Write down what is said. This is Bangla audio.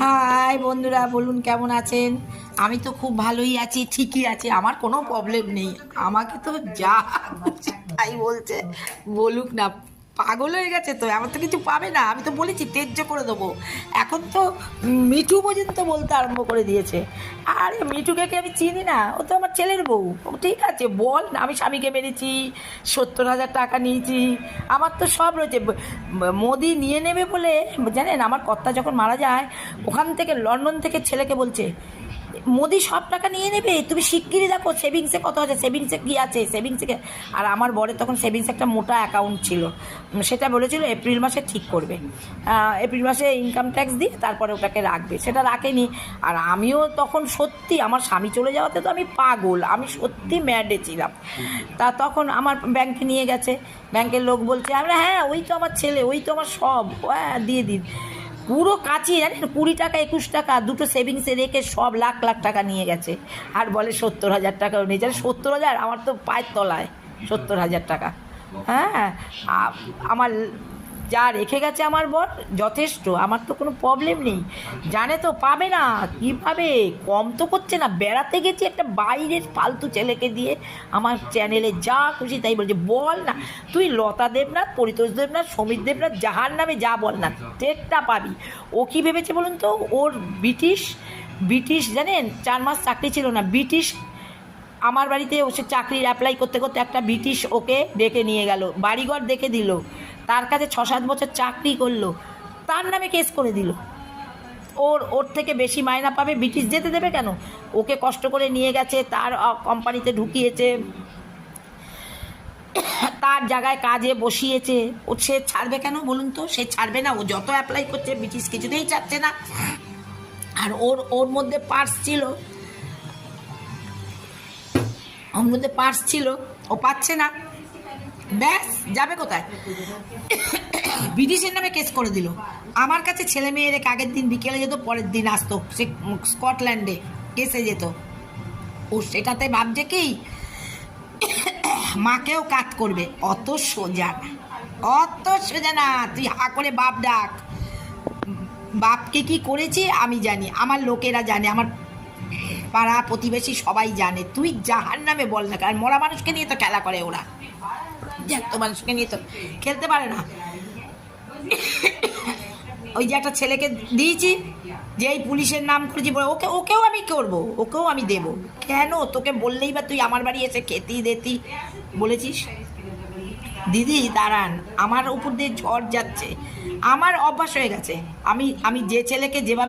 হাই বন্ধুরা, বলুন কেমন আছেন? আমি তো খুব ভালোই আছি, ঠিকই আছি, আমার কোনো প্রবলেম নেই। আমাকে তো যা খুশি তাই বলছে, বলুক না। পাগল হয়ে গেছে তো, আমার তো কিছু পাবে না। আমি তো বলেছি তেজ্য করে দেবো। এখন তো মিঠু পর্যন্ত বলতে আরম্ভ করে দিয়েছে। আরে মিঠুকে কি আমি চিনি না? ও তো আমার ছেলের বউ। ও ঠিক আছে, বল না। আমি স্বামীকে মেরেছি, 70,000 টাকা নিয়েছি, আমার তো সব রয়েছে। মোদি নিয়ে নেবে বলে, জানেন আমার কর্তা যখন মারা যায়, ওখান থেকে লন্ডন থেকে ছেলেকে বলছে মোদি সব টাকা নিয়ে নেবে, তুমি শিগগিরই দেখো সেভিংসে কত আছে, সেভিংসে কী আছে, সেভিংসে। আর আমার বরের তখন সেভিংসে একটা মোটা অ্যাকাউন্ট ছিল, সেটা বলেছিল এপ্রিল মাসে ঠিক করবে। এপ্রিল মাসে ইনকাম ট্যাক্স দিয়ে তারপরে ওটাকে রাখবে, সেটা রাখেনি। আর আমিও তখন সত্যি, আমার স্বামী চলে যাওয়াতে তো আমি পাগল, আমি সত্যি ম্যাডে ছিলাম। তা তখন আমার ব্যাংকে নিয়ে গেছে, ব্যাংকের লোক বলছে আমরা, হ্যাঁ ওই তো আমার ছেলে, ওই তো আমার সব, হ্যাঁ দিয়ে দিন। পুরো কাচিয়ে জানেন, 20 টাকা 21 টাকা দুটো সেভিংসে রেখে সব লাখ লাখ টাকা নিয়ে গেছে। আর বলে 70,000 টাকাও নিয়ে যাবে। 70,000 আমার তো পায়ের তলায়, 70,000 টাকা। হ্যাঁ, আমার যা রেখে গেছে আমার বর যথেষ্ট, আমার তো কোনো প্রবলেম নেই। জানে তো পাবে না, কী পাবে, কম তো করছে না। বেড়াতে গেছি একটা বাইরের ফালতু ছেলেকে দিয়ে, আমার চ্যানেলে যা খুশি তাই বলছে। বল না, তুই লতা দেবনাথ, পরিতোষ দেবনাথ, সমীর দেবনাথ, যাহার নামে যা বল না, টেটটা পাবি। ও কী ভেবেছে বলুন তো, ওর ব্রিটিশ জানেন 4 মাস চাকরি ছিল না, ব্রিটিশ আমার বাড়িতে সে চাকরির অ্যাপ্লাই করতে করতে একটা ব্রিটিশ ওকে ডেকে নিয়ে গেল, বাড়িঘর দেখে দিল, তার কাছে 6-7 বছর চাকরি করলো, তার নামে কেস করে দিল। ওর থেকে বেশি মায়না পাবে, ব্রিটিশ যেতে দেবে কেন? ওকে কষ্ট করে নিয়ে গেছে, তার কোম্পানিতে ঢুকিয়েছে, তার জায়গায় কাজে বসিয়েছে। সে ছাড়বে কেন বলুন তো? সে ছাড়বে না। ও যত অ্যাপ্লাই করছে, ব্রিটিশ কিছুতেই চাচ্ছে না। আর ওর মধ্যে পার্স ছিল, ও পাচ্ছে না, ব্যাস যাবে কোথায়? ব্রিটিশের নামে কেস করে দিল। আমার কাছে ছেলে মেয়ে রেখে আগের দিন বিকেলে যেত, পরের দিন আসতো সে স্কটল্যান্ডে কেসে যেত। ও সেটাতে ভাবছে কি মাকেও কাট করবে। অত সোজা না, অত সোজা না। তুই হা করে বাপ ডাক। বাপকে কি করেছি আমি জানি, আমার লোকেরা জানে, আমার পাড়া প্রতিবেশী সবাই জানে। তুই যাহার নামে বল না, কারণ মরা মানুষকে নিয়ে তো খেলা করে ওরা, জ্যান্ত মানুষকে নিয়ে তো খেলতে পারে না। ওই যে একটা ছেলেকে দিয়েছি, যে এই পুলিশের নাম করেছি, ওকেও আমি করবো, ওকেও আমি দেবো। কেন তোকে বললেই বা তুই আমার বাড়ি এসে খেতি দেতি বলেছিস? দিদি দাঁড়ান, আমার উপর দিয়ে ঝড় যাচ্ছে, আমার অভ্যাস হয়ে গেছে। আমি যে ছেলেকে যেভাবে